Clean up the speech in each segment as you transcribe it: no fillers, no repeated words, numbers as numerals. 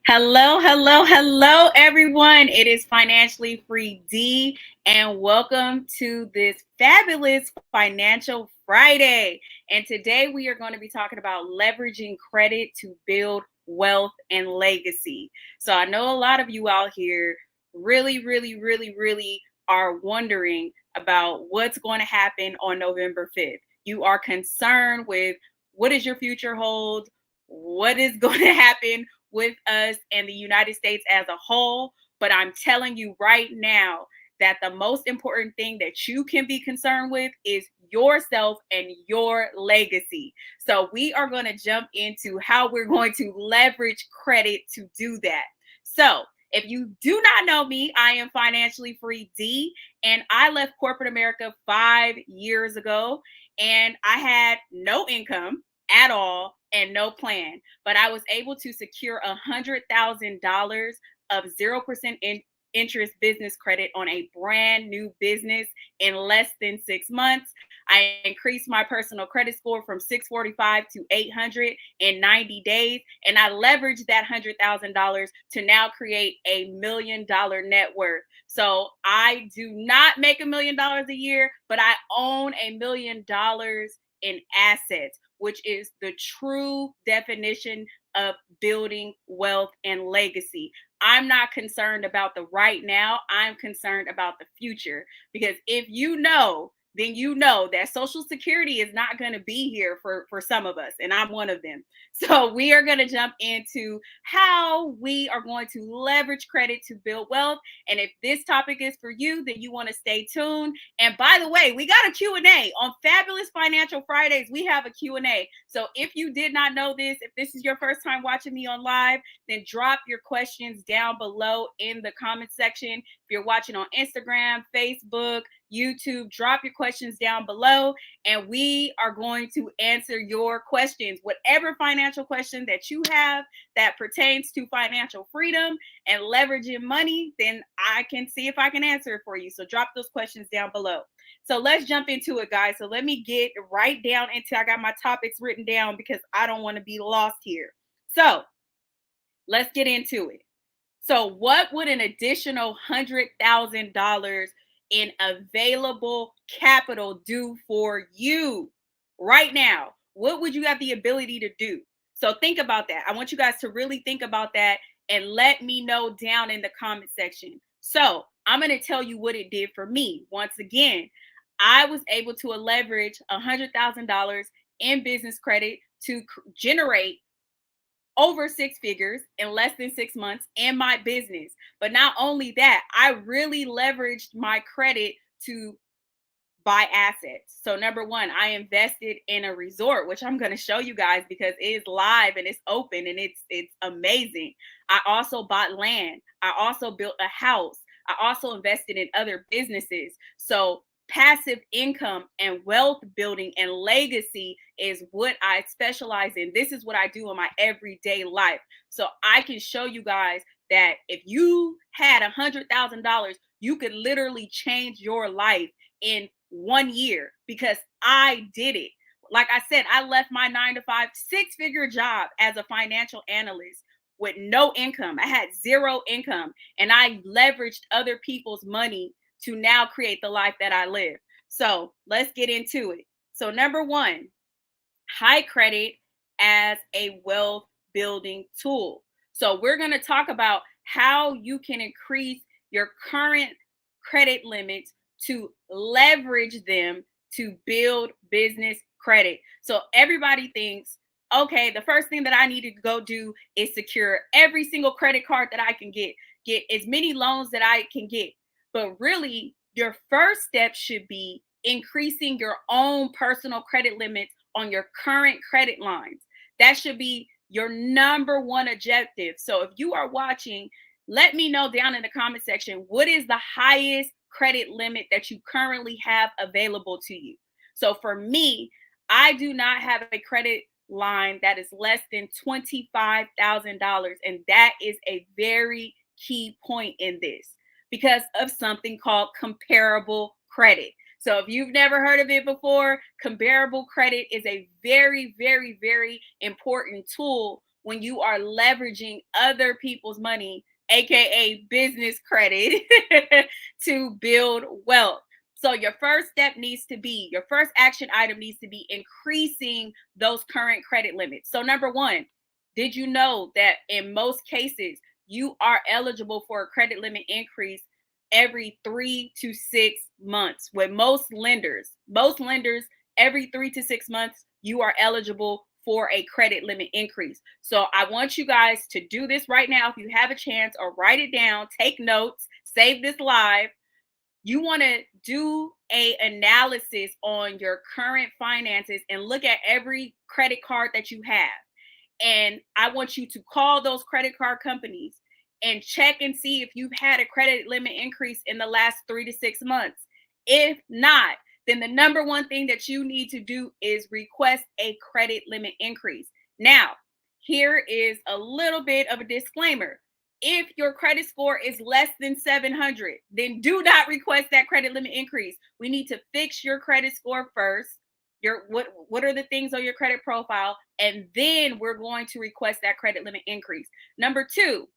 Hello, hello, hello, everyone. It is Financially Free D, and welcome to this fabulous Financial Friday. And today we are going to be talking about leveraging credit to build wealth and legacy. So I know a lot of you out here really are wondering about what's going to happen on November 5th. You are concerned with what does your future hold? What is going to happen with us and the United States as a whole. But I'm telling you right now that the most important thing that you can be concerned with is yourself and your legacy. So we are going to jump into how we're going to leverage credit to do that. So if you do not know me, I am Financially Free D, and I left corporate America 5 years ago, and I had no income at all and no plan, but I was able to secure $100,000 of 0% interest business credit on a brand new business in less than 6 months. I increased my personal credit score from 645 to 800 in 90 days, and I leveraged that $100,000 to now create $1 million net worth. So I do not make $1 million a year, but I own $1 million in assets, which is the true definition of building wealth and legacy. I'm not concerned about the right now. I'm concerned about the future. Because if you know, then you know that Social Security is not going to be here for some of us, and I'm one of them. So we are going to jump into how we are going to leverage credit to build wealth. And if this topic is for you, then you want to stay tuned. And by the way, we got a Q&A on Fabulous Financial Fridays. We have a Q&A. So if you did not know this, if this is your first time watching me on live, then drop your questions down below in the comment section. If you're watching on Instagram, Facebook, YouTube, drop your questions down below, and we are going to answer your questions. Whatever financial question that you have that pertains to financial freedom and leveraging money, then I can see if I can answer it for you. So drop those questions down below. So let's jump into it, guys. So let me get right down into, I got my topics written down because I don't want to be lost here. So let's get into it. So what would an additional $100,000 in available capital do for you right now? What would you have the ability to do? So think about that. I want you guys to really think about that and let me know down in the comment section. So I'm going to tell you what it did for me. Once again, I was able to leverage $100,000 in business credit to generate over six figures in less than 6 months in my business. But not only that, I really leveraged my credit to buy assets. So number one, I invested in a resort, which I'm going to show you guys because it is live and it's open and it's amazing. I also bought land. I also built a house. I also invested in other businesses. So passive income and wealth building and legacy is what I specialize in. This is what I do in my everyday life. So I can show you guys that if you had $100,000, you could literally change your life in 1 year because I did it. Like I said, I left my 9 to 5, 6-figure job as a financial analyst with no income. I had zero income, and I leveraged other people's money to now create the life that I live. So let's get into it. So number one, high credit as a wealth building tool. So we're going to talk about how you can increase your current credit limits to leverage them to build business credit. So everybody thinks, okay, the first thing that I need to go do is secure every single credit card that I can get as many loans that I can get. But really, your first step should be increasing your own personal credit limits on your current credit lines. That should be your number one objective. So if you are watching, let me know down in the comment section, what is the highest credit limit that you currently have available to you? So for me, I do not have a credit line that is less than $25,000. And that is a very key point in this because of something called comparable credit. So if you've never heard of it before, comparable credit is a very important tool when you are leveraging other people's money, aka business credit, to build wealth. So your first step needs to be, your first action item needs to be increasing those current credit limits. So number one, did you know that in most cases you are eligible for a credit limit increase every 3 to 6 months? With most lenders, every 3 to 6 months, you are eligible for a credit limit increase. So I want you guys to do this right now if you have a chance, or write it down, take notes, save this live. You want to do a analysis on your current finances and look at every credit card that you have. And I want you to call those credit card companies and check and see if you've had a credit limit increase in the last 3 to 6 months. If not, then the number one thing that you need to do is request a credit limit increase. Now, here is a little bit of a disclaimer. If your credit score is less than 700, then do not request that credit limit increase. We need to fix your credit score first. What are the things on your credit profile, and then we're going to request that credit limit increase. Number two,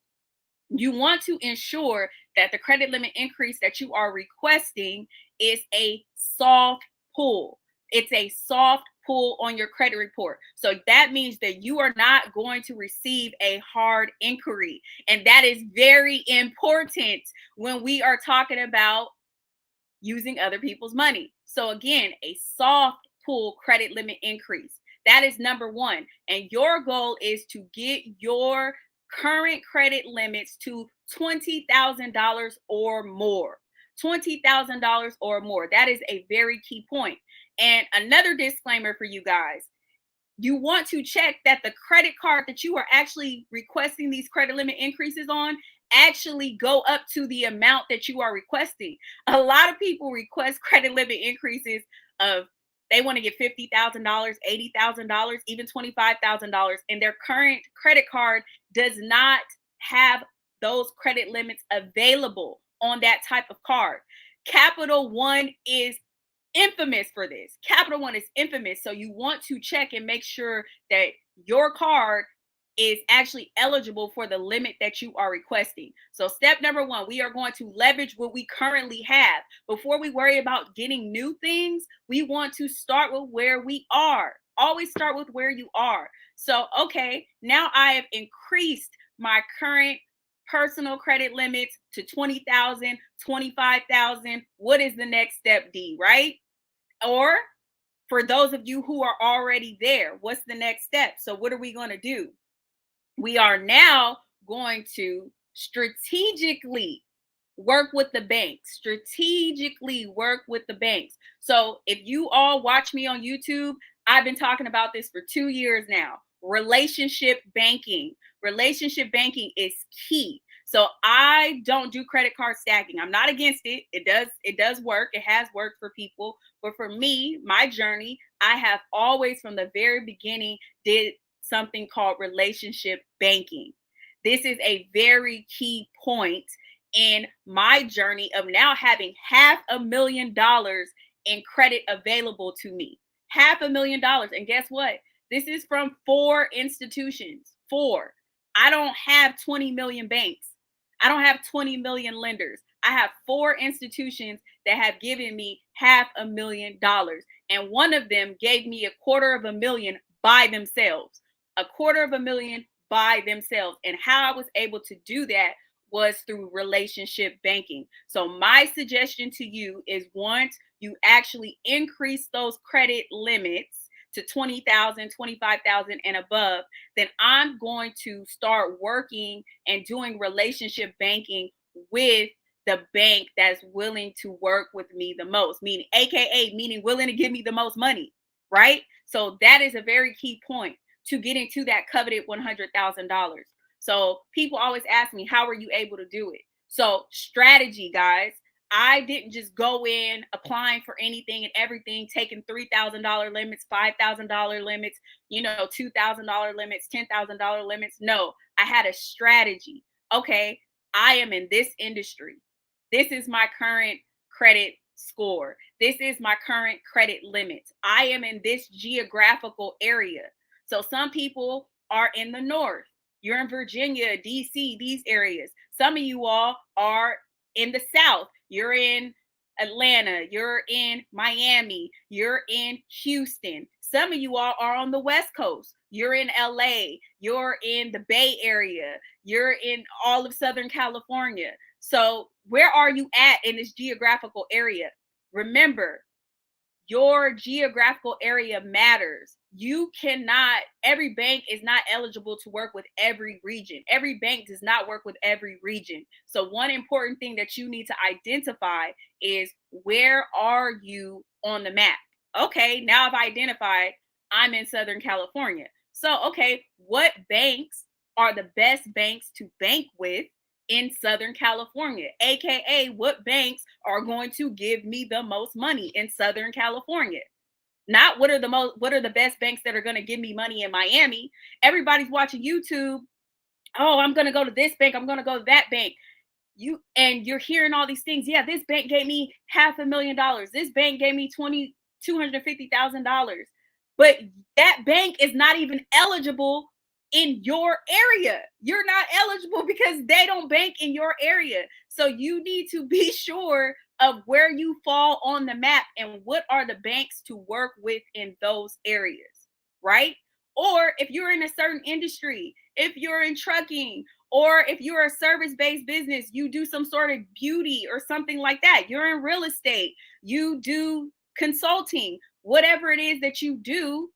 you want to ensure that the credit limit increase that you are requesting is a soft pull. It's a soft pull on your credit report. So that means that you are not going to receive a hard inquiry. And that is very important when we are talking about using other people's money. So again, a soft pull credit limit increase. That is number one. And your goal is to get your current credit limits to $20,000 or more. $20,000 or more. That is a very key point. And another disclaimer for you guys, you want to check that the credit card that you are actually requesting these credit limit increases on actually go up to the amount that you are requesting. A lot of people request credit limit increases of, they want to get $50,000, $80,000, even $25,000, and their current credit card does not have those credit limits available on that type of card. Capital One is infamous for this. Capital One is infamous. So you want to check and make sure that your card is actually eligible for the limit that you are requesting. So step number one, we are going to leverage what we currently have. Before we worry about getting new things, we want to start with where we are. Always start with where you are. So, okay, now I have increased my current personal credit limits to 20,000, 25,000. What is the next step, D, right? Or for those of you who are already there, what's the next step? So what are we going to do? We are now going to strategically work with the banks. Strategically work with the banks. So if you all watch me on YouTube, I've been talking about this for 2 years now. Relationship banking. Relationship banking is key. So I don't do credit card stacking. I'm not against it. It does work. It has worked for people. But for me, my journey, I have always from the very beginning did something called relationship banking. This is a very key point in my journey of now having $500,000 in credit available to me. $500,000. And guess what? This is from 4 institutions. 4. I don't have 20 million banks. I don't have 20 million lenders. I have 4 institutions that have given me $500,000. And one of them gave me $250,000 by themselves. $250,000 by themselves. And how I was able to do that was through relationship banking. So my suggestion to you is, once you actually increase those credit limits to 20,000, 25,000 and above, then I'm going to start working and doing relationship banking with the bank that's willing to work with me the most, meaning meaning willing to give me the most money, right? So that is a very key point to getting to that coveted $100,000. So people always ask me, how are you able to do it? So strategy, guys. I didn't just go in applying for anything and everything, taking $3,000 limits, $5,000 limits, $2,000 limits, $10,000 limits. No, I had a strategy. Okay, I am in this industry. This is my current credit score. This is my current credit limits. I am in this geographical area. So some people are in the north. You're in Virginia, DC, these areas. Some of you all are in the south. You're in Atlanta, you're in Miami, you're in Houston. Some of you all are on the West Coast. You're in LA, you're in the Bay Area, you're in all of Southern California. So, where are you at in this geographical area? Remember, your geographical area matters. You cannot, every bank is not eligible to work with every region. Every bank does not work with every region. So, one important thing that you need to identify is, where are you on the map? Okay, now I've identified I'm in Southern California. So, okay, what banks are the best banks to bank with in Southern California? AKA, what banks are going to give me the most money in Southern California? Not what are the best banks that are going to give me money in Miami. Everybody's watching YouTube. Oh, I'm going to go to this bank, I'm going to go to that bank. You're hearing all these things. Yeah, this bank gave me $500,000. This bank gave me $250,000. But that bank is not even eligible in your area. You're not eligible because they don't bank in your area. So you need to be sure of where you fall on the map and what are the banks to work with in those areas, right? Or if you're in a certain industry, if you're in trucking, or if you're a service-based business, you do some sort of beauty or something like that. You're in real estate, you do consulting, whatever it is that you do,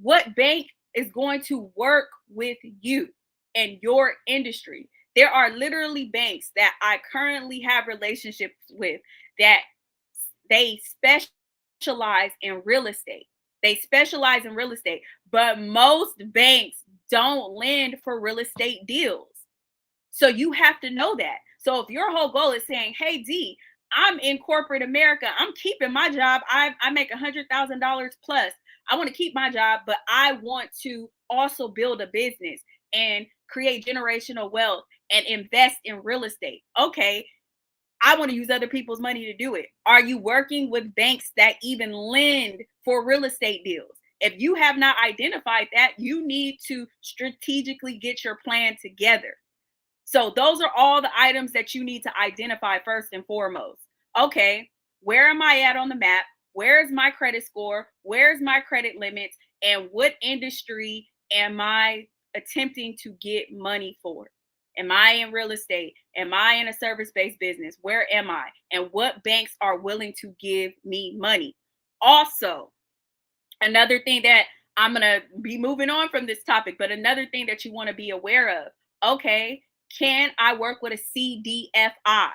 what bank is going to work with you and your industry? There are literally banks that I currently have relationships with that they specialize in real estate. They specialize in real estate, but most banks don't lend for real estate deals. So you have to know that. So if your whole goal is saying, hey, D, I'm in corporate America, I'm keeping my job, I make $100,000 plus. I want to keep my job, but I want to also build a business and create generational wealth and invest in real estate. Okay, I want to use other people's money to do it. Are you working with banks that even lend for real estate deals? If you have not identified that, you need to strategically get your plan together. So those are all the items that you need to identify first and foremost. Okay, where am I at on the map? Where is my credit score? Where's my credit limits? And what industry am I attempting to get money for? Am I in real estate? Am I in a service-based business? Where am I? And what banks are willing to give me money? Also, another thing that I'm going to be moving on from this topic, but another thing that you want to be aware of. Okay, can I work with a CDFI?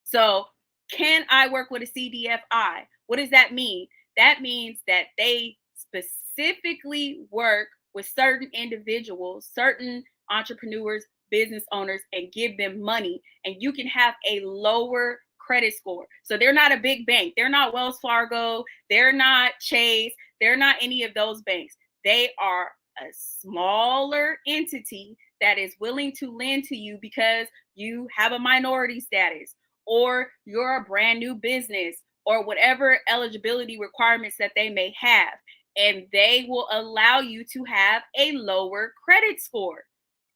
So, can I work with a CDFI? What does that mean? That means that they specifically work with certain individuals, certain entrepreneurs, business owners, and give them money, and you can have a lower credit score. So they're not a big bank. They're not Wells Fargo. They're not Chase. They're not any of those banks. They are a smaller entity that is willing to lend to you because you have a minority status, or you're a brand new business, or whatever eligibility requirements that they may have. And they will allow you to have a lower credit score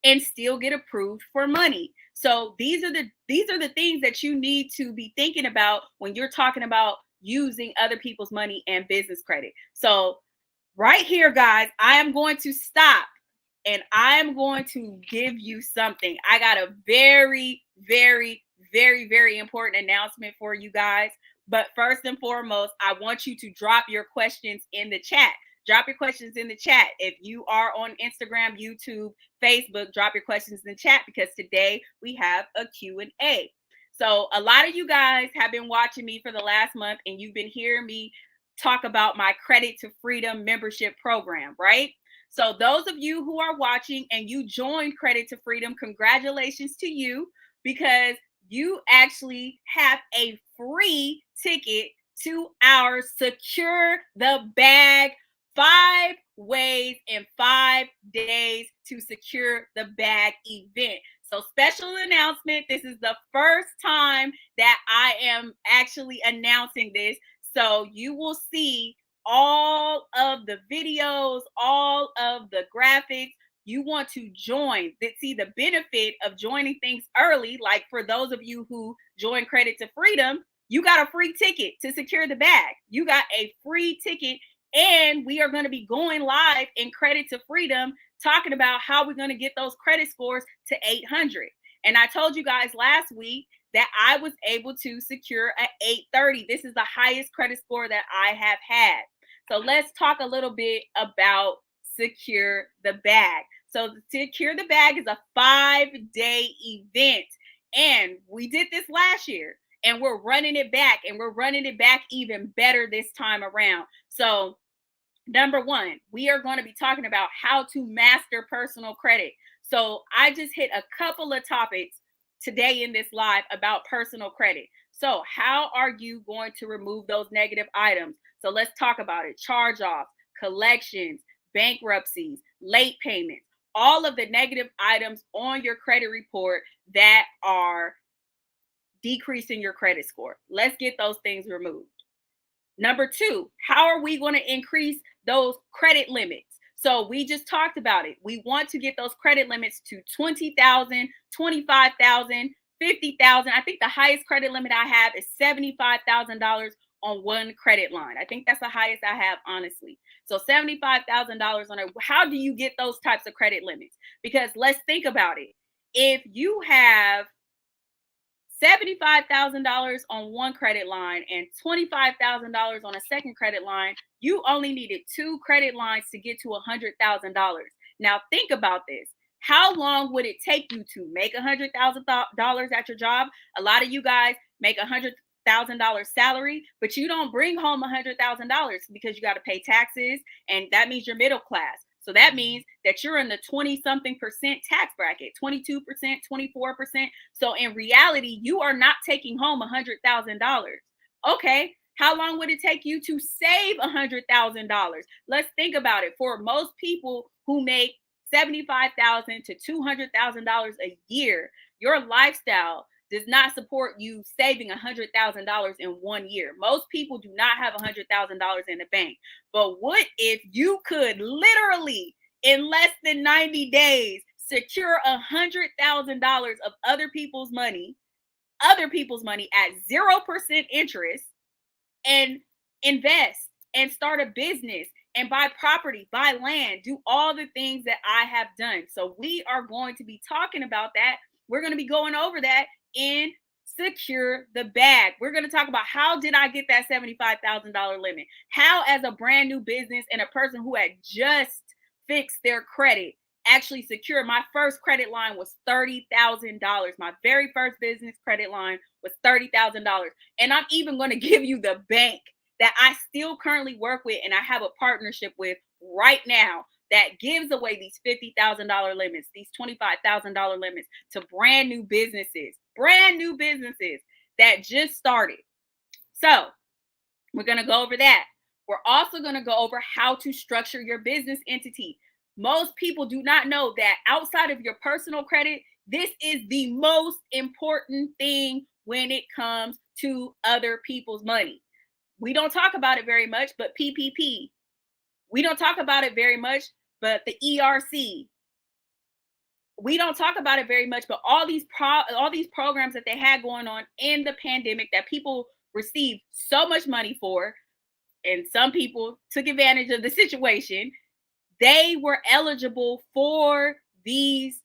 and still get approved for money. So these are the things that you need to be thinking about when you're talking about using other people's money and business credit. So right here, guys, I am going to stop and I am going to give you something. I got a very, very, very, very important announcement for you guys. But first and foremost, I want you to drop your questions in the chat. Drop your questions in the chat. If you are on Instagram, YouTube, Facebook, drop your questions in the chat because today we have a Q&A. So a lot of you guys have been watching me for the last month and you've been hearing me talk about my Credit to Freedom membership program, right? So those of you who are watching and you joined Credit to Freedom, congratulations to you, because you actually have a free ticket to our Secure the Bag 5 ways in 5 days to secure the bag event. So special announcement. This is the first time that I am actually announcing this. So you will see all of the videos, all of the graphics, you want to join, that see the benefit of joining things early, like for those of you who join Credit to Freedom, you got a free ticket to secure the bag. You got a free ticket, and we are going to be going live in Credit to Freedom talking about how we're going to get those credit scores to 800. And I told you guys last week that I was able to secure an 830. This is the highest credit score that I have had. So let's talk a little bit about Secure the Bag. So Secure the Bag is a 5-day event. And we did this last year, and we're running it back, and we're running it back even better this time around. So number one, we are going to be talking about how to master personal credit. So I just hit a couple of topics today in this live about personal credit. So how are you going to remove those negative items? So let's talk about it. Charge-offs, collections, bankruptcies, late payments, all of the negative items on your credit report that are decreasing your credit score. Let's get those things removed. Number two, how are we going to increase those credit limits? So we just talked about it. We want to get those credit limits to 20,000, 25,000, 50,000. I think the highest credit limit I have is $75,000 on one credit line. I think that's the highest I have, honestly. So $75,000 on it. How do you get those types of credit limits? Because let's think about it. If you have $75,000 on one credit line and $25,000 on a second credit line, you only needed 2 credit lines to get to $100,000. Now think about this. How long would it take you to make $100,000 at your job? A lot of you guys make $100,000 salary, but you don't bring home $100,000 because you got to pay taxes, and that means you're middle class. So that means that you're in the 20-something% tax bracket, 22%, 24%. So in reality, you are not taking home $100,000. Okay, how long would it take you to save $100,000? Let's think about it. For most people who make $75,000 to $200,000 a year, your lifestyle does not support you saving $100,000 in 1 year. Most people do not have $100,000 in the bank. But what if you could literally, in less than 90 days, secure $100,000 of other people's money at 0% interest, and invest and start a business and buy property, buy land, do all the things that I have done? So we are going to be talking about that. We're going to be going over that in Secure the Bag. We're going to talk about how did I get that $75,000 limit? How, as a brand new business and a person who had just fixed their credit, actually secured. My first credit line was $30,000. My very first business credit line was $30,000. And I'm even going to give you the bank that I still currently work with and I have a partnership with right now that gives away these $50,000 limits, these $25,000 limits to brand new businesses that just started. So we're going to go over that. We're also going to go over how to structure your business entity. Most people do not know that outside of your personal credit, this is the most important thing when it comes to other people's money. We don't talk about it very much, but PPP. We don't talk about it very much, but the ERC. We don't talk about it very much, but all these programs that they had going on in the pandemic that people received so much money for, and some people took advantage of the situation. They were eligible for these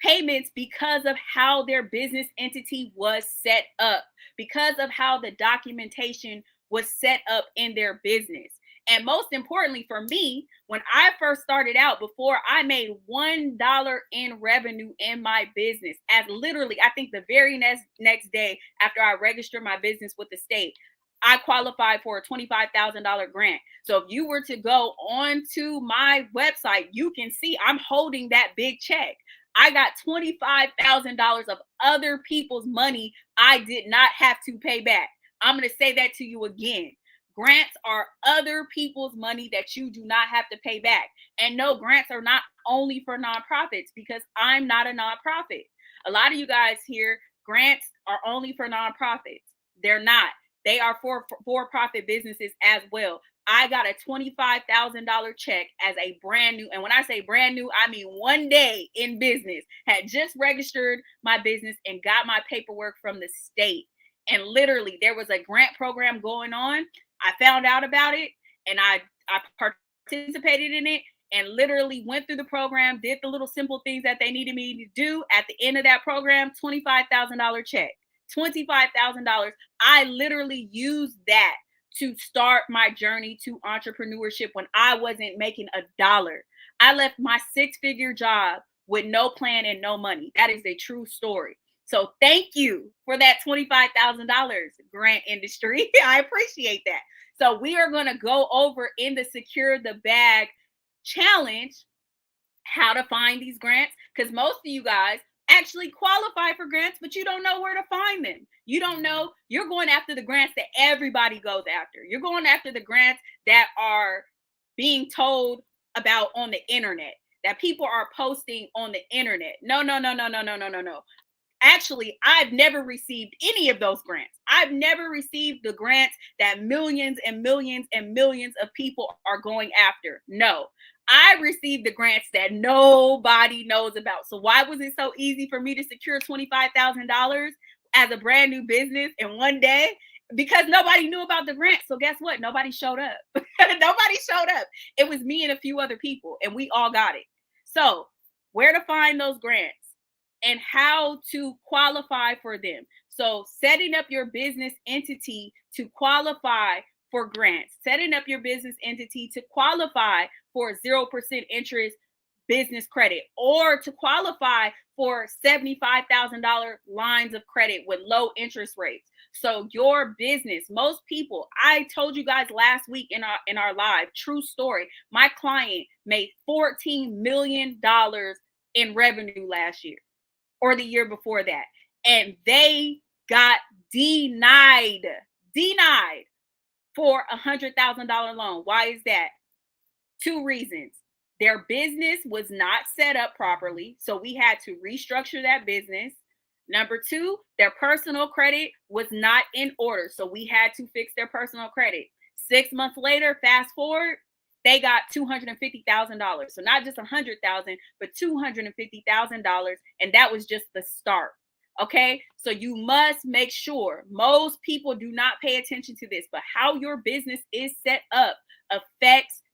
payments because of how their business entity was set up, because of how the documentation was set up in their business. And most importantly for me, when I first started out, before I made $1 in revenue in my business, as literally, I think the very next day after I registered my business with the state, I qualified for a $25,000 grant. So if you were to go onto my website, you can see I'm holding that big check. I got $25,000 of other people's money I did not have to pay back. I'm going to say that to you again. Grants are other people's money that you do not have to pay back. And no, grants are not only for nonprofits, because I'm not a nonprofit. A lot of you guys here, grants are only for nonprofits. They're not. They are for-profit businesses as well. I got a $25,000 check as a brand new, and when I say brand new, I mean one day in business, had just registered my business and got my paperwork from the state. And literally, there was a grant program going on. I found out about it and I participated in it and literally went through the program, did the little simple things that they needed me to do. At the end of that program, $25,000 check. $25,000. I literally used that to start my journey to entrepreneurship when I wasn't making a dollar. I left my six-figure job with no plan and no money. That is a true story. So thank you for that $25,000, grant industry. I appreciate that. So we are going to go over in the Secure the Bag challenge how to find these grants, because most of you guys actually qualify for grants, but you don't know where to find them. You don't know. You're going after the grants that everybody goes after. You're going after the grants that are being told about on the internet, that people are posting on the internet. No, no, no, no, no, no, no, no, no. Actually, I've never received any of those grants. I've never received the grants that millions and millions and millions of people are going after. No, I received the grants that nobody knows about. So why was it so easy for me to secure $25,000 as a brand new business in one day? Because nobody knew about the grant. So guess what? Nobody showed up. Nobody showed up. It was me and a few other people, and we all got it. So where to find those grants and how to qualify for them. So setting up your business entity to qualify for grants, setting up your business entity to qualify for 0% interest business credit, or to qualify for $75,000 lines of credit with low interest rates. So your business, most people, I told you guys last week in our live, true story, my client made $14 million in revenue last year or the year before that. And they got denied for $100,000 loan. Why is that? Two reasons. Their business was not set up properly, so we had to restructure that business. Number two, their personal credit was not in order, so we had to fix their personal credit. 6 months later, fast forward, they got $250,000. So not just $100,000, but $250,000, and that was just the start. Okay, so you must make sure. Most people do not pay attention to this, but how your business is set up affects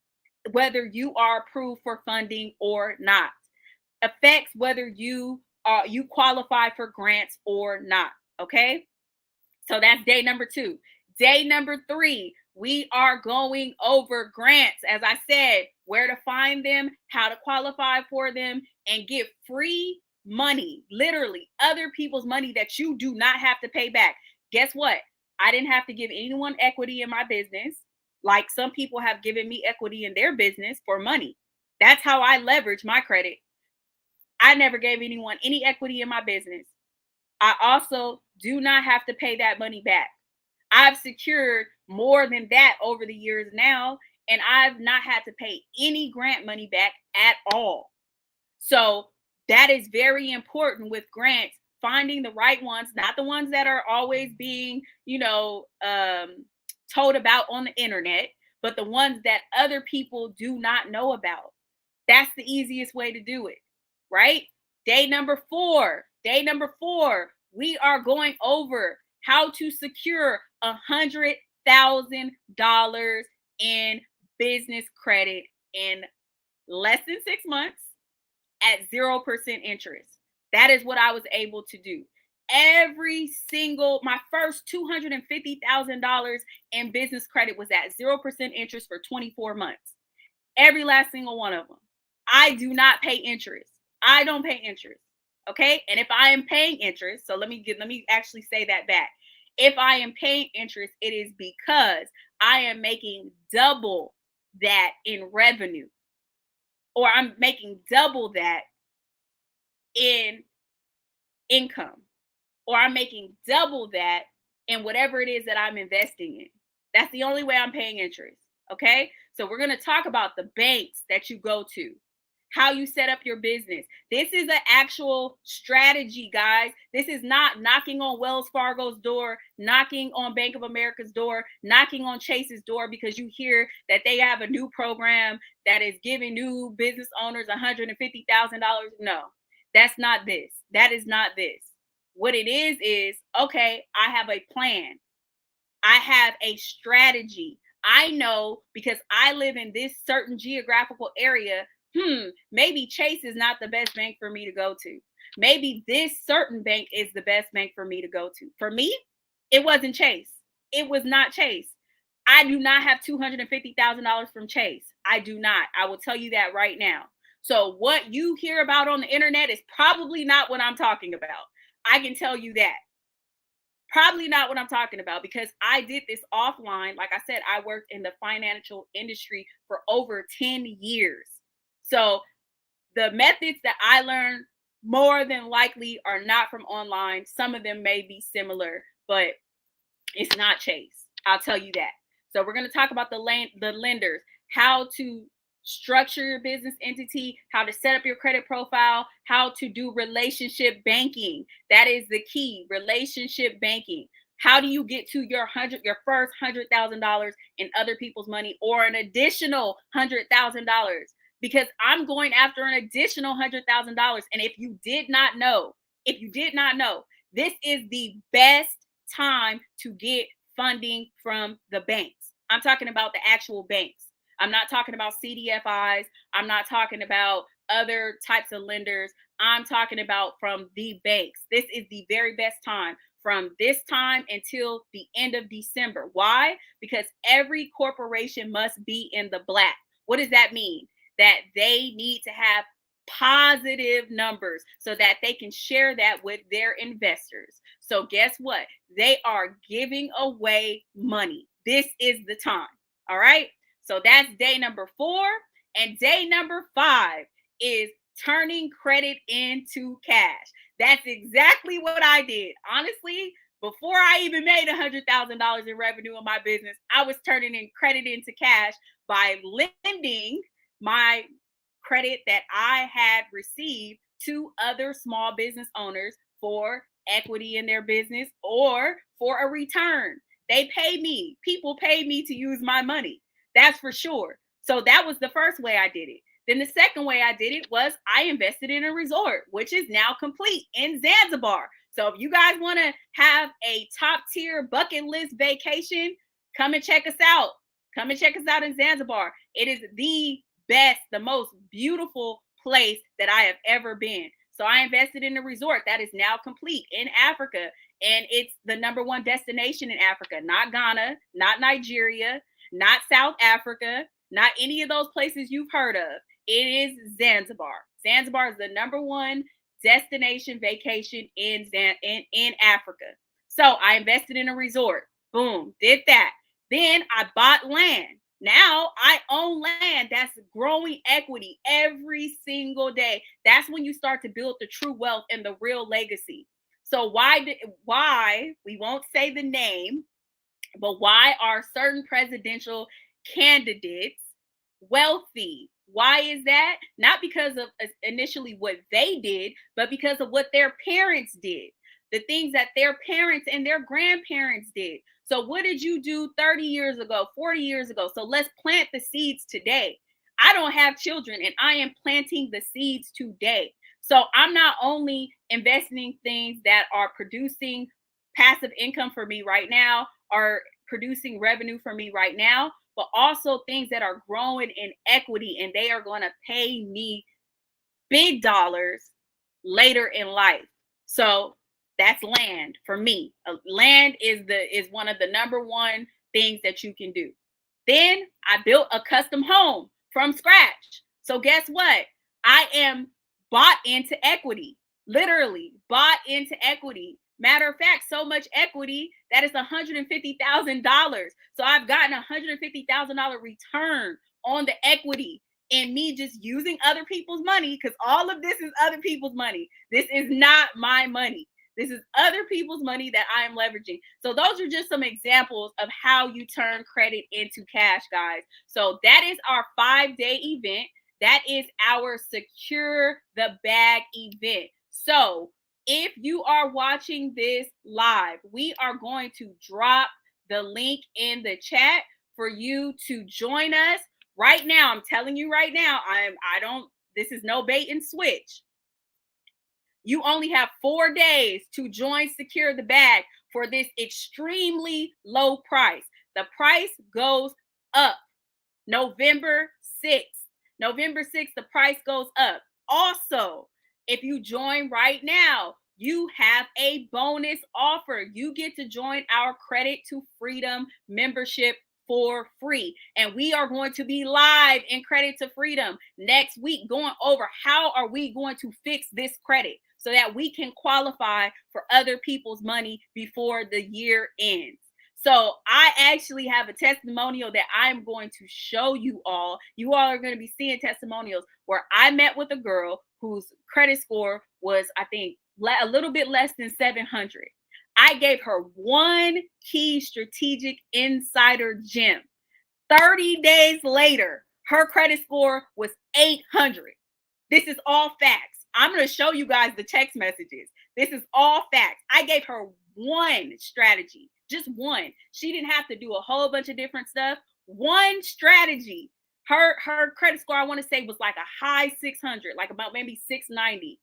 whether you are approved for funding or not, affects whether you qualify for grants or not. Okay, so that's day number 2. Day number 3, we are going over grants. As I said, where to find them, how to qualify for them, and get free money, literally other people's money that you do not have to pay back. Guess what? I didn't have to give anyone equity in my business. Like some people have given me equity in their business for money. That's how I leverage my credit. I never gave anyone any equity in my business. I also do not have to pay that money back. I've secured more than that over the years now, and I've not had to pay any grant money back at all. So that is very important with grants, finding the right ones, not the ones that are always being, told about on the internet, but the ones that other people do not know about. That's the easiest way to do it, right? Day number 4, we are going over how to secure $100,000 in business credit in less than 6 months at 0% interest. That is what I was able to do. My first $250,000 in business credit was at 0% interest for 24 months. Every last single one of them. I do not pay interest. I don't pay interest. Okay. And if I am paying interest, so let me actually say that back. If I am paying interest, it is because I am making double that in revenue, or I'm making double that in income, or I'm making double that in whatever it is that I'm investing in. That's the only way I'm paying interest. Okay. So we're going to talk about the banks that you go to, how you set up your business. This is an actual strategy, guys. This is not knocking on Wells Fargo's door, knocking on Bank of America's door, knocking on Chase's door because you hear that they have a new program that is giving new business owners $150,000. No, that's not this. That is not this. What it is, okay, I have a plan. I have a strategy. I know because I live in this certain geographical area, maybe Chase is not the best bank for me to go to. Maybe this certain bank is the best bank for me to go to. For me, it wasn't Chase. It was not Chase. I do not have $250,000 from Chase. I do not. I will tell you that right now. So what you hear about on the internet is probably not what I'm talking about. I can tell you that. Probably not what I'm talking about because I did this offline. Like I said, I worked in the financial industry for over 10 years. So the methods that I learned more than likely are not from online. Some of them may be similar, but it's not Chase. I'll tell you that. So we're going to talk about the lenders, how to structure your business entity, how to set up your credit profile, how to do relationship banking. That is the key, relationship banking. How do you get to your first $100,000 in other people's money or an additional $100,000? Because I'm going after an additional $100,000. And if you did not know, this is the best time to get funding from the banks. I'm talking about the actual banks. I'm not talking about CDFIs. I'm not talking about other types of lenders. I'm talking about from the banks. This is the very best time from this time until the end of December. Why? Because every corporation must be in the black. What does that mean? That they need to have positive numbers so that they can share that with their investors. So guess what? They are giving away money. This is the time. All right. So that's day number 4. And day number 5 is turning credit into cash. That's exactly what I did. Honestly, before I even made $100,000 in revenue in my business, I was turning in credit into cash by lending my credit that I had received to other small business owners for equity in their business or for a return. They pay me. People pay me to use my money. That's for sure. So that was the first way I did it. Then the second way I did it was I invested in a resort, which is now complete in Zanzibar. So if you guys want to have a top tier bucket list vacation, come and check us out. Come and check us out in Zanzibar. It is the best, the most beautiful place that I have ever been. So I invested in a resort that is now complete in Africa. And it's the #1 destination in Africa, not Ghana, not Nigeria, not South Africa, not any of those places you've heard of. It is Zanzibar. Zanzibar is the #1 destination vacation in Africa. So I invested in a resort. Boom, did that. Then I bought land. Now I own land that's growing equity every single day. That's when you start to build the true wealth and the real legacy. So why we won't say the name, but why are certain presidential candidates wealthy? Why is that? Not because of initially what they did, but because of what their parents did, the things that their parents and their grandparents did. So what did you do 30 years ago, 40 years ago? So let's plant the seeds today. I don't have children and I am planting the seeds today. So I'm not only investing in things that are producing passive income for me right now, are producing revenue for me right now, but also things that are growing in equity and they are going to pay me big dollars later in life. So that's land for me. Land is one of the #1 things that you can do. Then I built a custom home from scratch. So guess what? I am bought into equity, literally bought into equity. Matter of fact, so much equity that is $150,000. So I've gotten $150,000 return on the equity in me just using other people's money, because all of this is other people's money. This is not my money. This is other people's money that I am leveraging. So those are just some examples of how you turn credit into cash, guys. So that is our 5-day event. That is our Secure the Bag event. So if you are watching this live, we are going to drop the link in the chat for you to join us right now. I'm telling you right now, this is no bait and switch. You only have 4 days to join Secure the Bag for this extremely low price. The price goes up November 6th. November 6th, the price goes up. Also, if you join right now, you have a bonus offer. You get to join our Credit to Freedom membership for free. And we are going to be live in Credit to Freedom next week going over how are we going to fix this credit so that we can qualify for other people's money before the year ends. So I actually have a testimonial that I'm going to show you all. You all are going to be seeing testimonials where I met with a girl whose credit score was, I think, a little bit less than 700. I gave her one key strategic insider gem. 30 days later, her credit score was 800. This is all facts. I'm going to show you guys the text messages. This is all facts. I gave her one strategy, just one. She didn't have to do a whole bunch of different stuff. One strategy. Her credit score, I want to say, was like a high 600, like about maybe 690.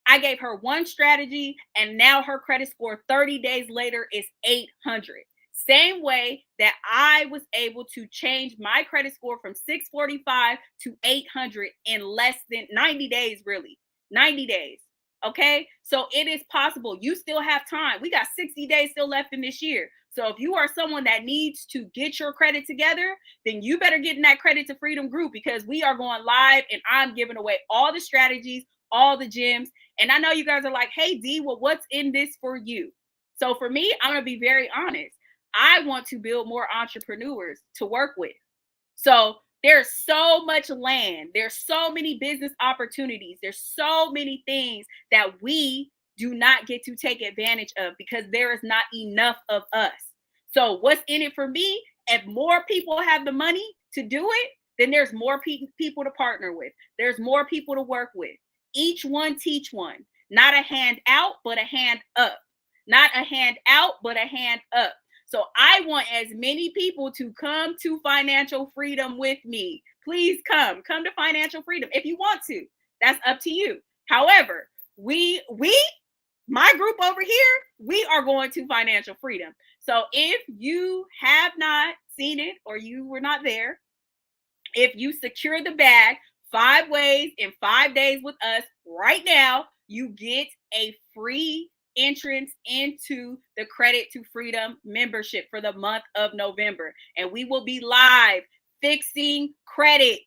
I gave her one strategy, and now her credit score 30 days later is 800. Same way that I was able to change my credit score from 645 to 800 in less than 90 days, really. 90 days. Okay. So it is possible. You still have time. We got 60 days still left in this year. So if you are someone that needs to get your credit together, then you better get in that Credit to Freedom group because we are going live and I'm giving away all the strategies, all the gems. And I know you guys are like, hey, D, well, what's in this for you? So for me, I'm going to be very honest. I want to build more entrepreneurs to work with. So there's so much land. There's so many business opportunities. There's so many things that we do not get to take advantage of because there is not enough of us. So what's in it for me? If more people have the money to do it, then there's more people to partner with. There's more people to work with. Each one teach one. Not a hand out, but a hand up. Not a hand out, but a hand up. So I want as many people to come to financial freedom with me. Please come to financial freedom if you want to. That's up to you. However, my group over here, we are going to financial freedom. So if you have not seen it or you were not there, if you secure the bag 5 ways in 5 days with us right now, you get a free entrance into the Credit to Freedom membership for the month of November. And we will be live fixing credit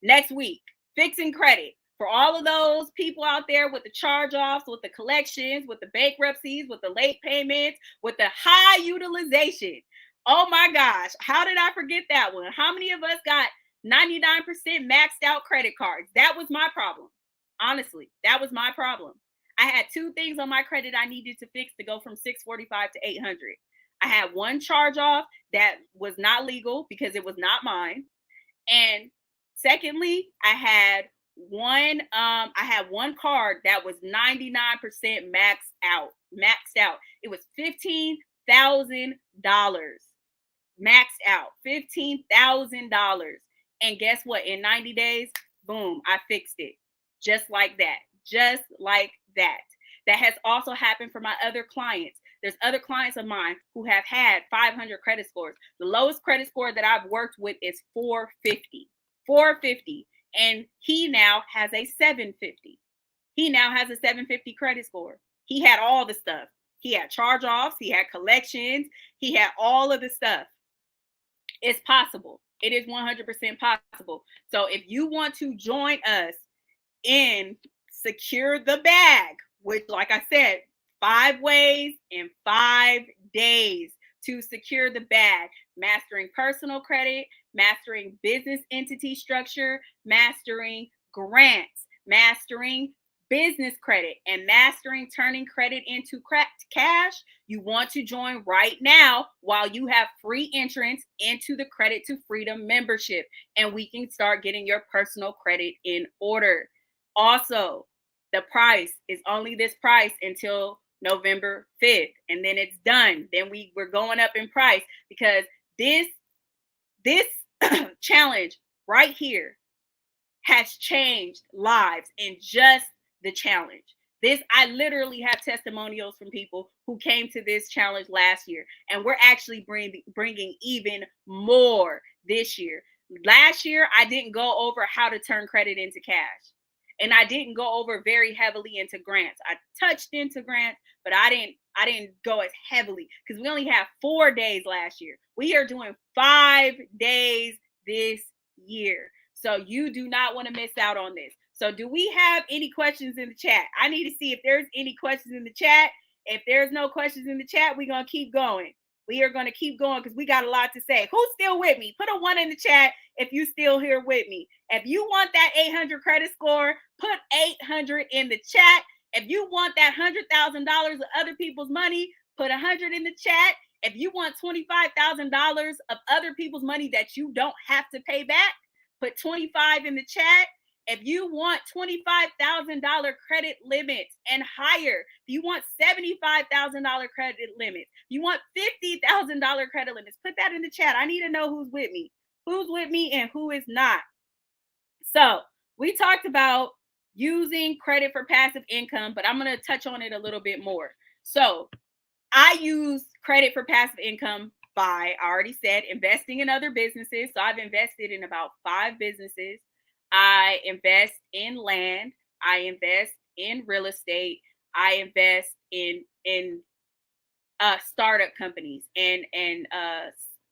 next week. Fixing credit for all of those people out there with the charge-offs, with the collections, with the bankruptcies, with the late payments, with the high utilization. Oh my gosh, how did I forget that one? How many of us got 99% maxed out credit cards? That was my problem. Honestly, that was my problem. I had 2 things on my credit I needed to fix to go from 645 to 800. I had one charge off that was not legal because it was not mine. And secondly, I had one card that was 99% maxed out. It was $15,000 maxed out. $15,000. And guess what? In 90 days, boom, I fixed it. Just like that. Just like that. That has also happened for my other clients. There's other clients of mine who have had 500 credit scores. The lowest credit score that I've worked with is 450. 450. And he now has a 750. He now has a 750 credit score. He had all the stuff. He had charge-offs. He had collections. He had all of the stuff. It's possible. It is 100% possible. So if you want to join us in Secure the Bag, which, like I said, 5 ways in 5 days to secure the bag, mastering personal credit, mastering business entity structure, mastering grants, mastering business credit and mastering turning credit into cash, you want to join right now while you have free entrance into the Credit to Freedom membership, and we can start getting your personal credit in order. Also, the price is only this price until November 5th, and then it's done. Then we're going up in price because this challenge right here has changed lives in just the challenge. I literally have testimonials from people who came to this challenge last year, and we're actually bringing even more this year. Last year, I didn't go over how to turn credit into cash, and I didn't go over very heavily into grants. I touched into grants, but I didn't go as heavily because we only have 4 days last year. We are doing 5 days this year. So you do not want to miss out on this. So do we have any questions in the chat? I need to see if there's any questions in the chat. If there's no questions in the chat, we're going to keep going. We are going to keep going because we got a lot to say. Who's still with me? Put a 1 in the chat if you still here with me. If you want that 800 credit score, put 800 in the chat. If you want that $100,000 of other people's money, put 100 in the chat. If you want $25,000 of other people's money that you don't have to pay back, put 25 in the chat. If you want $25,000 credit limits and higher, if you want $75,000 credit limits, you want $50,000 credit limits, put that in the chat. I need to know who's with me and who is not. So we talked about using credit for passive income, but I'm going to touch on it a little bit more. So I use credit for passive income by, I already said, investing in other businesses. So I've invested in about 5 businesses. I invest in land. I invest in real estate. I invest in startup companies and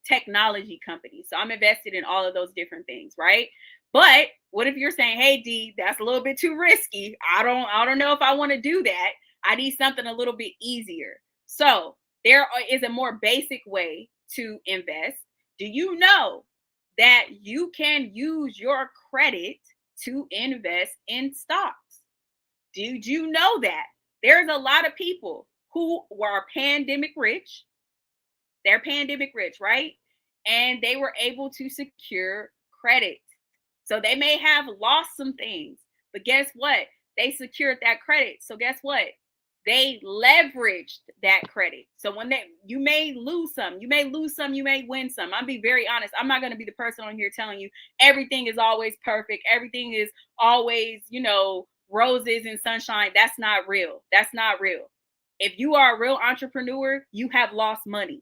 technology companies. So I'm invested in all of those different things, right? But what if you're saying, hey, D, that's a little bit too risky. I don't know if I want to do that. I need something a little bit easier. So there is a more basic way to invest. Do you know that you can use your credit to invest in stocks? Did you know that? There's a lot of people who were pandemic rich. They're pandemic rich, right? And they were able to secure credit. So they may have lost some things, but guess what? They secured that credit. So guess what? They leveraged that credit. So when you may lose some, you may win some. I'll be very honest. I'm not going to be the person on here telling you everything is always perfect. Everything is always, roses and sunshine. That's not real. That's not real. If you are a real entrepreneur, you have lost money.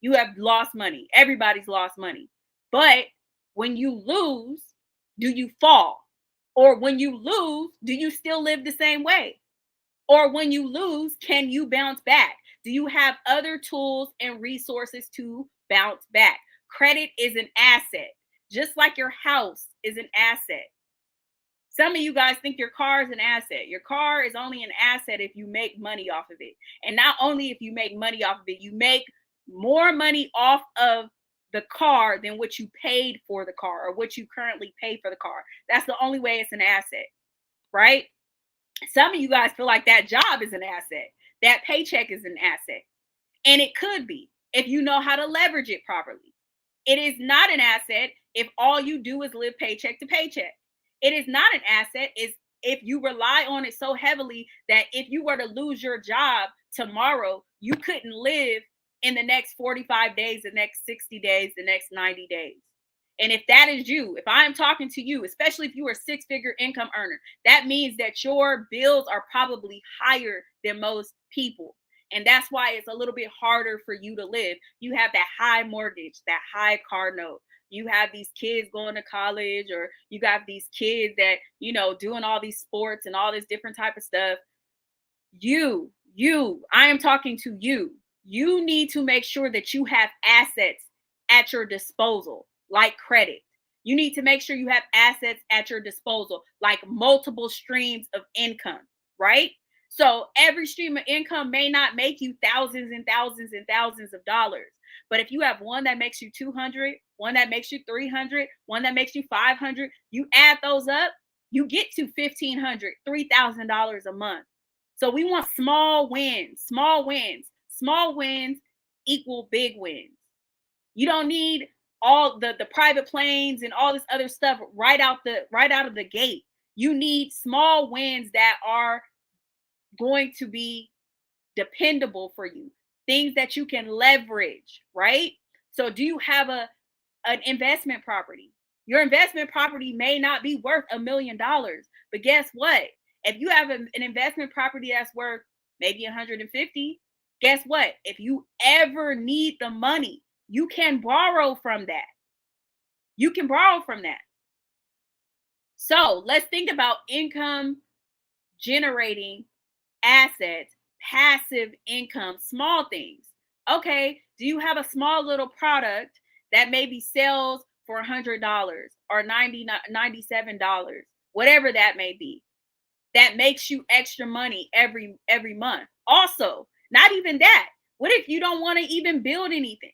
You have lost money. Everybody's lost money. But when you lose, do you fall? Or when you lose, do you still live the same way? Or when you lose, can you bounce back? Do you have other tools and resources to bounce back? Credit is an asset, just like your house is an asset. Some of you guys think your car is an asset. Your car is only an asset if you make money off of it. And not only if you make money off of it, you make more money off of the car than what you paid for the car or what you currently pay for the car. That's the only way it's an asset, right? Some of you guys feel like that job is an asset. That paycheck is an asset. And it could be if you know how to leverage it properly. It is not an asset if all you do is live paycheck to paycheck. It is not an asset if you rely on it so heavily that if you were to lose your job tomorrow, you couldn't live in the next 45 days, the next 60 days, the next 90 days. And if that is you, if I'm talking to you, especially if you are a 6-figure income earner, that means that your bills are probably higher than most people. And that's why it's a little bit harder for you to live. You have that high mortgage, that high car note. You have these kids going to college, or you got these kids that, doing all these sports and all this different type of stuff. I am talking to you. You need to make sure that you have assets at your disposal, like credit. You need to make sure you have assets at your disposal, like multiple streams of income, right? So every stream of income may not make you thousands and thousands and thousands of dollars. But if you have one that makes you 200, one that makes you 300, one that makes you 500, you add those up, you get to $1,500, $3,000 a month. So we want small wins, small wins, small wins equal big wins. You don't need all the private planes and all this other stuff right out of the gate. You need small wins that are going to be dependable for you, things that you can leverage, right? So do you have an investment property? Your investment property may not be worth $1,000,000, but guess what? If you have an investment property that's worth maybe 150, guess what? If you ever need the money, you can borrow from that. You can borrow from that. So let's think about income generating assets, passive income, small things. Okay, do you have a small little product that maybe sells for $100 or $97, whatever that may be, that makes you extra money every month? Also, not even that. What if you don't want to even build anything?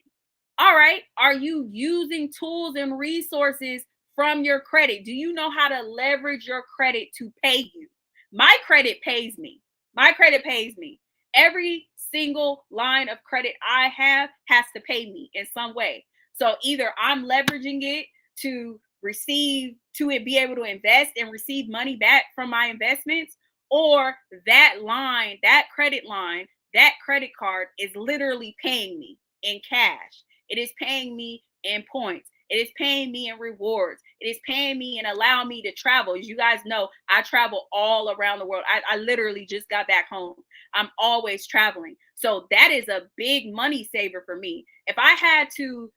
All right, are you using tools and resources from your credit? Do you know how to leverage your credit to pay you? My credit pays me. My credit pays me. Every single line of credit I have has to pay me in some way. So either I'm leveraging it to be able to invest and receive money back from my investments, or that line, that credit line, that credit card is literally paying me in cash. It is paying me in points. It is paying me in rewards. It is paying me and allowing me to travel. As you guys know, I travel all around the world. I literally just got back home. I'm always traveling. So that is a big money saver for me. If I had to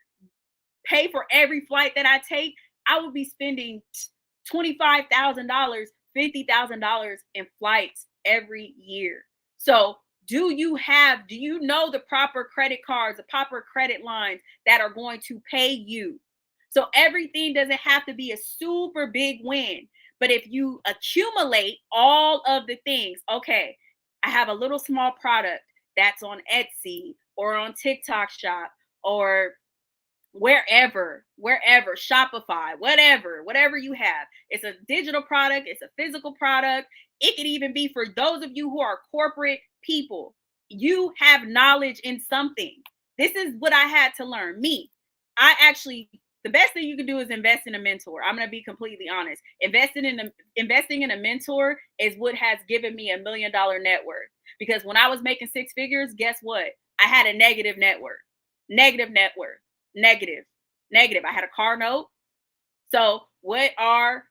pay for every flight that I take, I would be spending $25,000, $50,000 in flights every year. So do you know the proper credit cards, the proper credit lines that are going to pay you? So everything doesn't have to be a super big win. But if you accumulate all of the things, okay, I have a little small product that's on Etsy or on TikTok Shop or wherever, Shopify, whatever you have. It's a digital product, it's a physical product. It could even be for those of you who are corporate people. You have knowledge in something. This is what I had to learn. The best thing you can do is invest in a mentor. I'm going to be completely honest. Investing in a mentor is what has given me $1 million net worth. Because when I was making six figures, guess what? I had a negative net worth. Negative net worth. Negative. I had a car note. So what are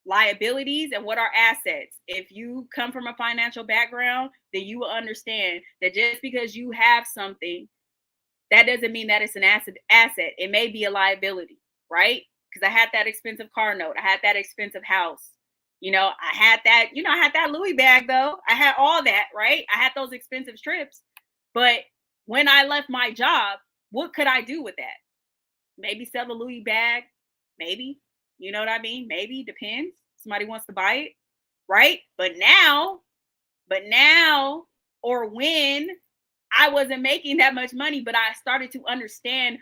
liabilities and what are assets? If you come from a financial background, then you will understand that just because you have something, that doesn't mean that it's an asset. It may be a liability, right? Because I had that expensive car note. I had that expensive house. I had that Louis bag though. I had all that, right? I had those expensive trips. But when I left my job, what could I do with that? Maybe sell the Louis bag. Maybe. You know what I mean? Maybe. Depends. Somebody wants to buy it, right? But now, or when I wasn't making that much money, but I started to understand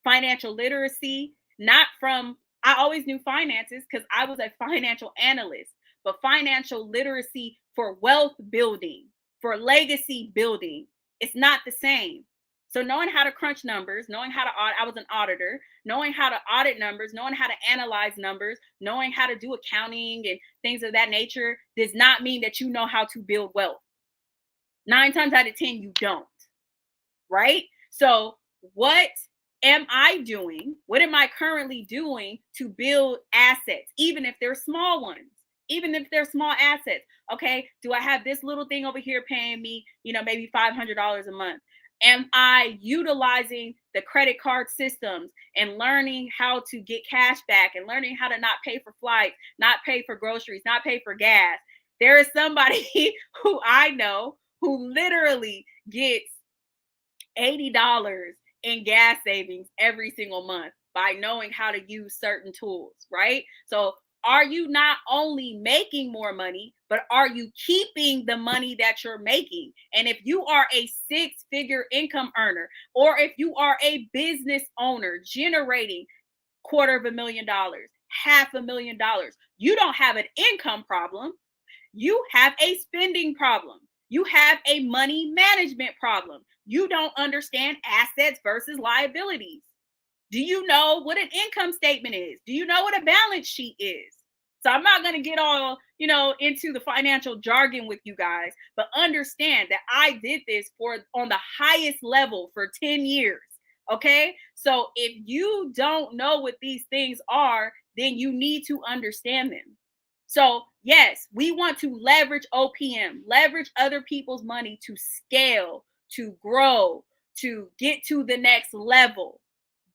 financial literacy, I always knew finances because I was a financial analyst, but financial literacy for wealth building, for legacy building, it's not the same. So knowing how to crunch numbers, I was an auditor, knowing how to audit numbers, knowing how to analyze numbers, knowing how to do accounting and things of that nature does not mean that you know how to build wealth. 9 times out of 10, you don't, right? So what am I doing? What am I currently doing to build assets, even if they're small ones? Even if they're small assets, okay, do I have this little thing over here paying me, maybe $500 a month? Am I utilizing the credit card systems and learning how to get cash back and learning how to not pay for flights, not pay for groceries, not pay for gas? There is somebody who I know who literally gets $80 in gas savings every single month by knowing how to use certain tools, right? So are you not only making more money, but are you keeping the money that you're making? And if you are a 6-figure income earner, or if you are a business owner generating $250,000, $500,000, You don't have an income problem. You have a spending problem. You have a money management problem. You don't understand assets versus liabilities. Do you know what an income statement is? Do you know what a balance sheet is? So I'm not going to get all, into the financial jargon with you guys, but understand that I did this for on the highest level for 10 years. Okay? So if you don't know what these things are, then you need to understand them. So, yes, we want to leverage OPM, leverage other people's money to scale, to grow, to get to the next level.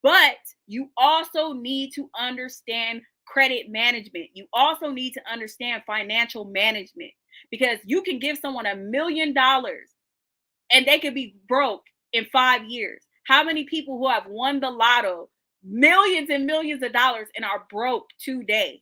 But you also need to understand credit management. You also need to understand financial management because you can give someone $1 million and they could be broke in 5 years. How many people who have won the lotto, millions and millions of dollars, and are broke today?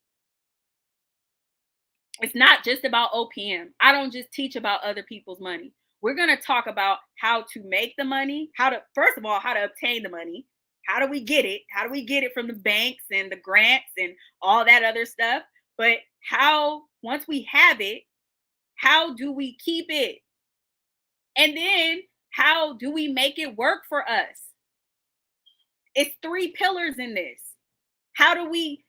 It's not just about OPM. I don't just teach about other people's money. We're going to talk about how to make the money, first of all, how to obtain the money. How do we get it? How do we get it from the banks and the grants and all that other stuff? But once we have it, how do we keep it? And then how do we make it work for us? It's 3 pillars in this. How do we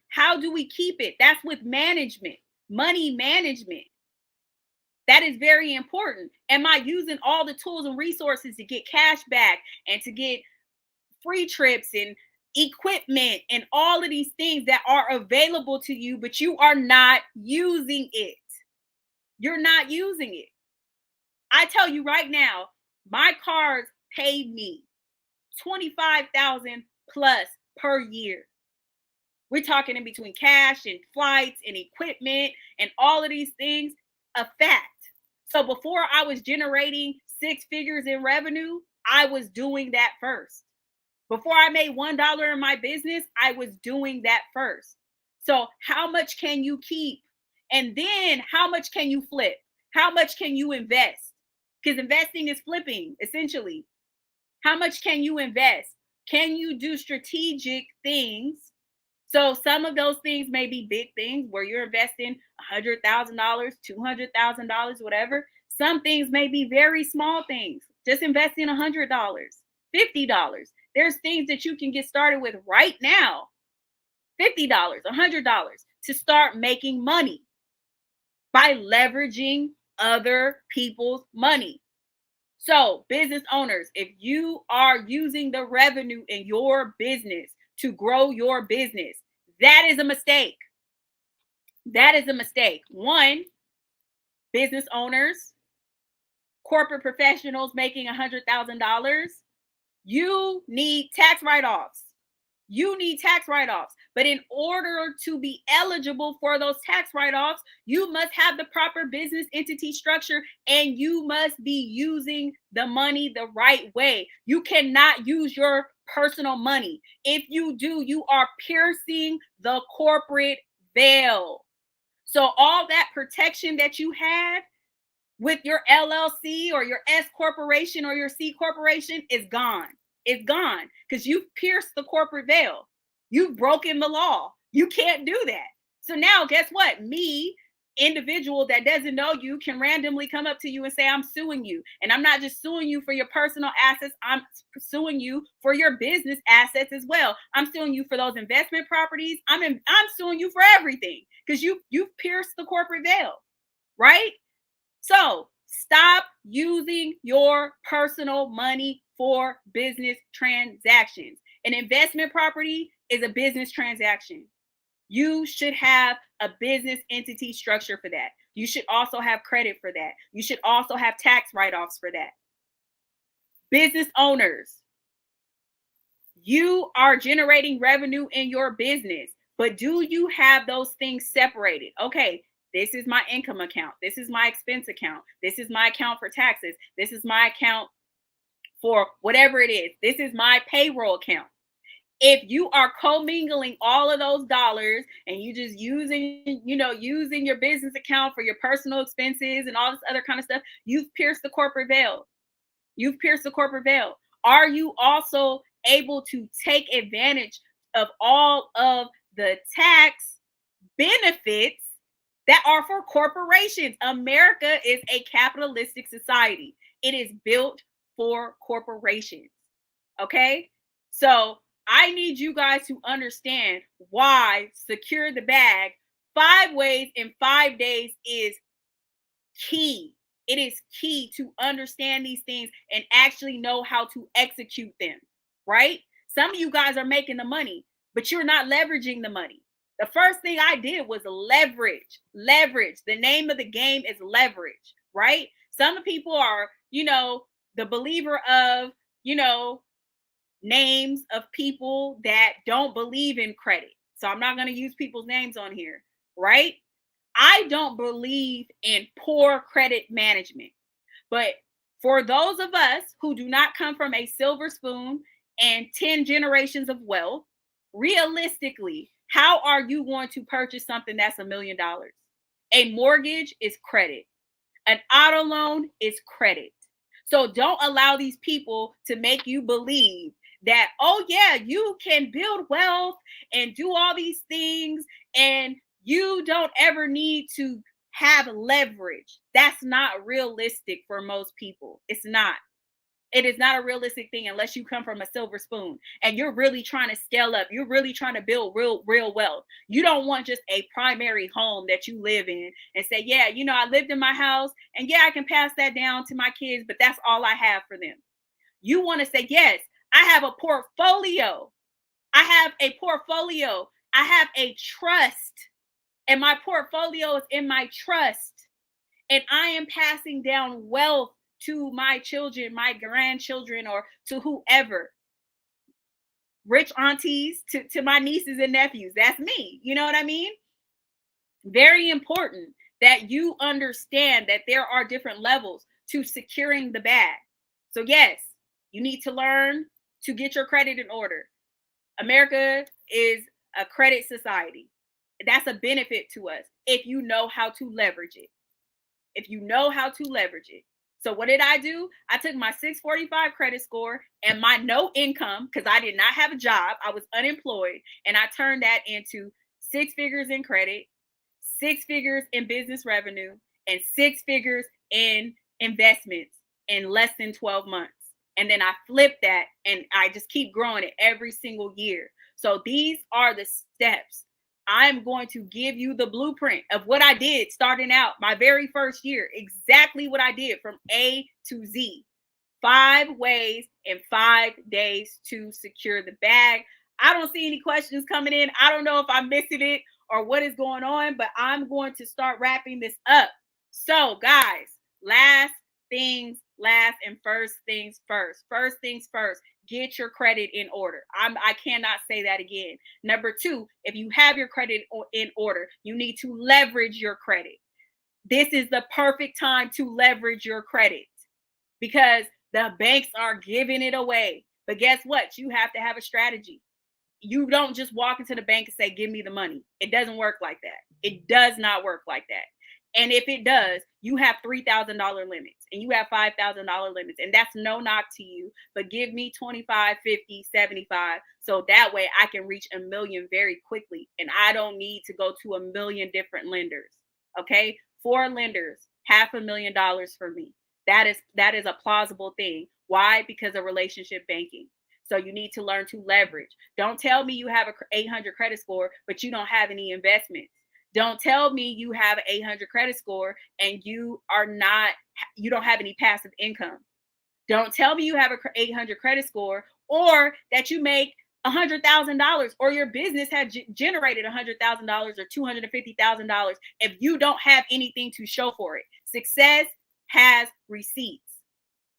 keep it? That's with management, money management. That is very important. Am I using all the tools and resources to get cash back and to get free trips and equipment and all of these things that are available to you, but you are not using it? You're not using it. I tell you right now, my cards paid me $25,000 plus per year. We're talking in between cash and flights and equipment and all of these things, a fact. So before I was generating 6 figures in revenue, I was doing that first. Before I made $1 in my business, I was doing that first. So how much can you keep? And then how much can you flip? How much can you invest? Because investing is flipping, essentially. How much can you invest? Can you do strategic things? So some of those things may be big things where you're investing $100,000, $200,000, whatever. Some things may be very small things, just investing $100, $50. There's things that you can get started with right now, $50, $100, to start making money by leveraging other people's money. So, business owners, if you are using the revenue in your business to grow your business, that is a mistake. That is a mistake. One, business owners, corporate professionals making $100,000, you need tax write-offs. You need tax write-offs. But in order to be eligible for those tax write-offs, you must have the proper business entity structure and you must be using the money the right way. You cannot use your personal money. If you do, you are piercing the corporate veil. So all that protection that you had with your LLC or your S corporation or your C corporation is gone. It's gone because you've pierced the corporate veil. You've broken the law. You can't do that. So now, guess what? Me, individual that doesn't know you, can randomly come up to you and say, I'm suing you. And I'm not just suing you for your personal assets. I'm suing you for your business assets as well. I'm suing you for those investment properties. I'm suing you for everything because you've pierced the corporate veil, right? So stop using your personal money for business transactions. An investment property is a business transaction. You should have a business entity structure for that. You should also have credit for that. You should also have tax write-offs for that. Business owners, you are generating revenue in your business, but do you have those things separated? Okay, this is my income account. This is my expense account. This is my account for taxes. This is my account for whatever it is. This is my payroll account. If you are commingling all of those dollars and you just using your business account for your personal expenses and all this other kind of stuff, you've pierced the corporate veil. You've pierced the corporate veil. Are you also able to take advantage of all of the tax benefits that are for corporations. America is a capitalistic society. It is built for corporations. Okay? So I need you guys to understand why secure the bag 5 ways in 5 days is key. It is key to understand these things and actually know how to execute them, right? Some of you guys are making the money, but you're not leveraging the money. The first thing I did was leverage. Leverage. The name of the game is leverage, right? Some people are, the believer of, names of people that don't believe in credit. So I'm not going to use people's names on here, right? I don't believe in poor credit management. But for those of us who do not come from a silver spoon and 10 generations of wealth, realistically, how are you going to purchase something that's $1 million? A mortgage is credit. An auto loan is credit. So don't allow these people to make you believe that, oh yeah, you can build wealth and do all these things and you don't ever need to have leverage. That's not realistic for most people. It's not. It is not a realistic thing unless you come from a silver spoon and you're really trying to scale up. You're really trying to build real wealth. You don't want just a primary home that you live in and say, yeah, I lived in my house and yeah, I can pass that down to my kids, but that's all I have for them. You want to say, yes, I have a portfolio. I have a portfolio. I have a trust. And my portfolio is in my trust. And I am passing down wealth to my children, my grandchildren, or to whoever. Rich aunties to my nieces and nephews. That's me. You know what I mean? Very important that you understand that there are different levels to securing the bag. So yes, you need to learn to get your credit in order. America is a credit society. That's a benefit to us if you know how to leverage it. If you know how to leverage it. So what did I do? I took my 645 credit score and my no income, because I did not have a job. I was unemployed. And I turned that into 6 figures in credit, 6 figures in business revenue, and 6 figures in investments in less than 12 months. And then I flipped that and I just keep growing it every single year. So these are the steps. I'm going to give you the blueprint of what I did starting out my very first year, exactly what I did from A to Z. 5 ways in 5 days to secure the bag. I don't see any questions coming in. I don't know if I'm missing it or what is going on, but I'm going to start wrapping this up. So guys, last things last and first things first. First things first. Get your credit in order. I cannot say that again. Number 2, if you have your credit in order, you need to leverage your credit. This is the perfect time to leverage your credit because the banks are giving it away. But guess what? You have to have a strategy. You don't just walk into the bank and say, give me the money. It doesn't work like that. It does not work like that. And if it does, you have $3,000 limits and you have $5,000 limits. And that's no knock to you, but give me 25, 50, 75. So that way I can reach $1 million very quickly. And I don't need to go to 1 million different lenders. Okay. 4 lenders, $500,000 for me. That is a plausible thing. Why? Because of relationship banking. So you need to learn to leverage. Don't tell me you have an 800 credit score, but you don't have any investments. Don't tell me you have an 800 credit score and you don't have any passive income. Don't tell me you have an 800 credit score or that you make $100,000 or your business has generated $100,000 or $250,000 if you don't have anything to show for it. Success has receipts.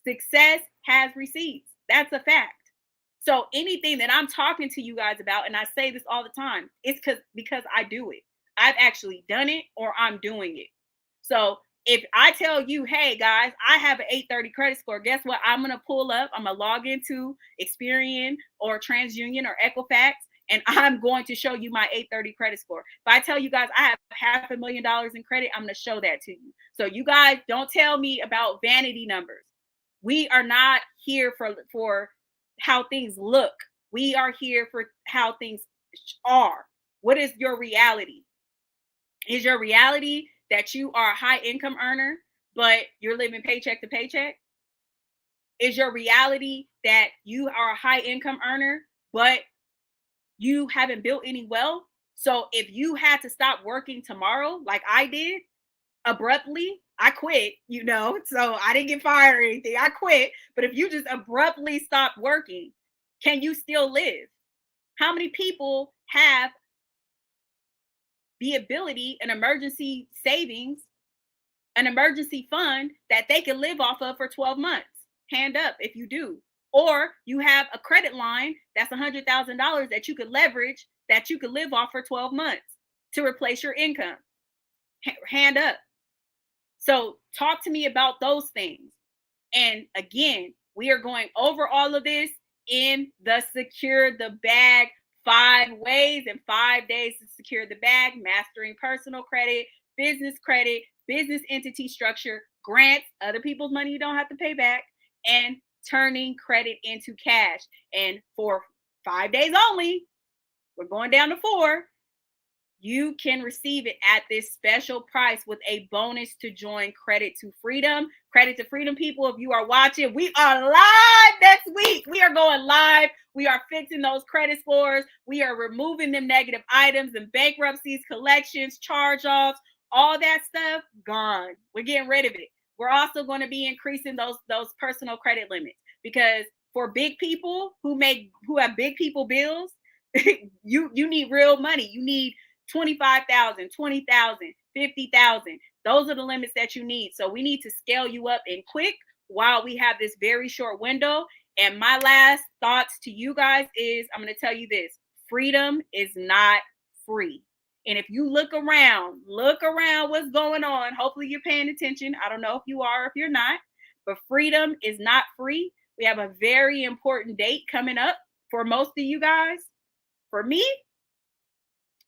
Success has receipts. That's a fact. So anything that I'm talking to you guys about, and I say this all the time, it's because I do it. I've actually done it or I'm doing it. So if I tell you, hey guys, I have an 830 credit score, guess what? I'm going to pull up, I'm going to log into Experian or TransUnion or Equifax, and I'm going to show you my 830 credit score. If I tell you guys I have $500,000 in credit, I'm going to show that to you. So you guys don't tell me about vanity numbers. We are not here for how things look. We are here for how things are. What is your reality? Is your reality that you are a high income earner, but you're living paycheck to paycheck? Is your reality that you are a high income earner, but you haven't built any wealth? So if you had to stop working tomorrow, like I did, abruptly, I quit, so I didn't get fired or anything. I quit. But if you just abruptly stop working, can you still live? How many people have the ability, an emergency savings, an emergency fund that they can live off of for 12 months? Hand up if you do. Or you have a credit line that's $100,000 that you could leverage, that you could live off for 12 months to replace your income. Hand up. So talk to me about those things. And again, we are going over all of this in the Secure the Bag 5 ways and 5 days to secure the bag: mastering personal credit, business entity structure, grants, other people's money you don't have to pay back, and turning credit into cash. And for 5 days only, we're going down to 4. You can receive it at this special price with a bonus to join Credit to Freedom. Credit to Freedom, people, if you are watching, we are live next week. We are going live. We are fixing those credit scores. We are removing them negative items and bankruptcies, collections, charge-offs, all that stuff gone. We're getting rid of it. We're also going to be increasing those personal credit limits, because for big people who have big people bills, you need real money. You need 25,000, 20,000, 50,000. Those are the limits that you need. So we need to scale you up in quick while we have this very short window. And my last thoughts to you guys is, I'm going to tell you this: freedom is not free. And if you look around what's going on. Hopefully you're paying attention. I don't know if you are, if you're not, but freedom is not free. We have a very important date coming up for most of you guys. For me,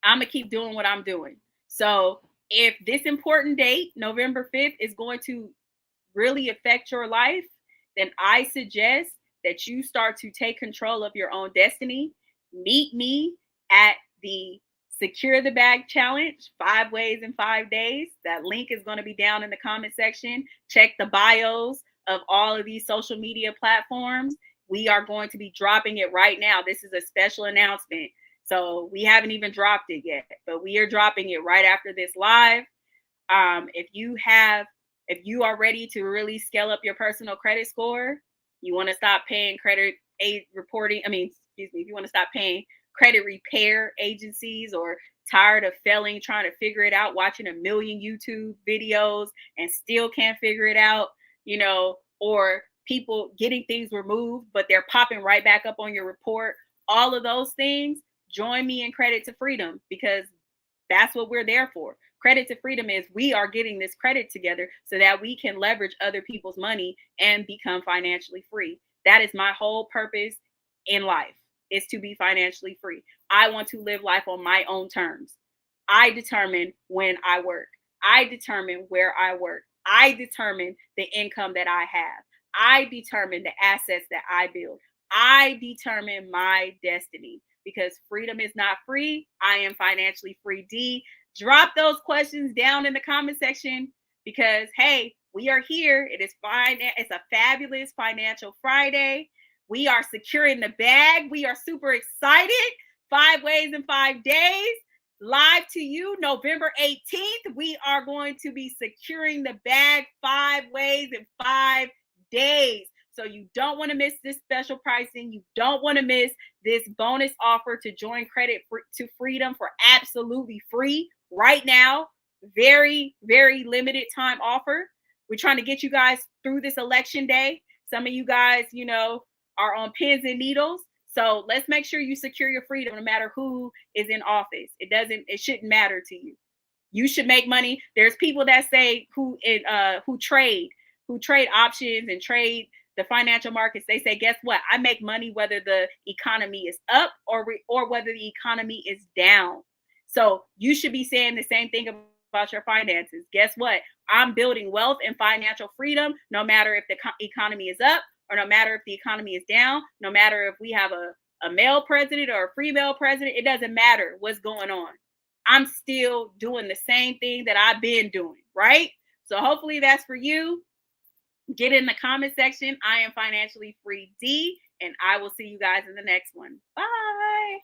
I'm going to keep doing what I'm doing. So if this important date, November 5th, is going to really affect your life, then I suggest that you start to take control of your own destiny. Meet me at the Secure the Bag Challenge, 5 ways in 5 days. That link is going to be down in the comment section. Check the bios of all of these social media platforms. We are going to be dropping it right now. This is a special announcement. So we haven't even dropped it yet, but we are dropping it right after this live. If you are ready to really scale up your personal credit score, you want to stop paying credit reporting. If you want to stop paying credit repair agencies, or tired of failing, trying to figure it out, watching a million YouTube videos and still can't figure it out, or people getting things removed, but they're popping right back up on your report. All of those things, join me in Credit to Freedom, because that's what we're there for. Credit to Freedom is, we are getting this credit together so that we can leverage other people's money and become financially free. That is my whole purpose in life, is to be financially free. I want to live life on my own terms. I determine when I work. I determine where I work. I determine the income that I have. I determine the assets that I build. I determine my destiny, because freedom is not free. I am financially free. D, drop those questions down in the comment section, because, hey, we are here. It is fine. It's a fabulous Financial Friday. We are securing the bag. We are super excited. 5 ways in 5 days. Live to you November 18th. We are going to be securing the bag 5 ways in 5 days. So you don't want to miss this special pricing. You don't want to miss this bonus offer to join Credit to Freedom for absolutely free right now. Very, very limited time offer. We're trying to get you guys through this election day. Some of you guys, are on pins and needles. So let's make sure you secure your freedom, no matter who is in office. It shouldn't matter to you. You should make money. There's people that say who trade options and trade the financial markets. They say, guess what? I make money whether the economy is up or whether the economy is down. So you should be saying the same thing about your finances. Guess what? I'm building wealth and financial freedom, no matter if the economy is up or no matter if the economy is down, no matter if we have a male president or a female president. It doesn't matter what's going on. I'm still doing the same thing that I've been doing, right? So hopefully that's for you. Get in the comment section. I am Financially Free D, and I will see you guys in the next one. Bye.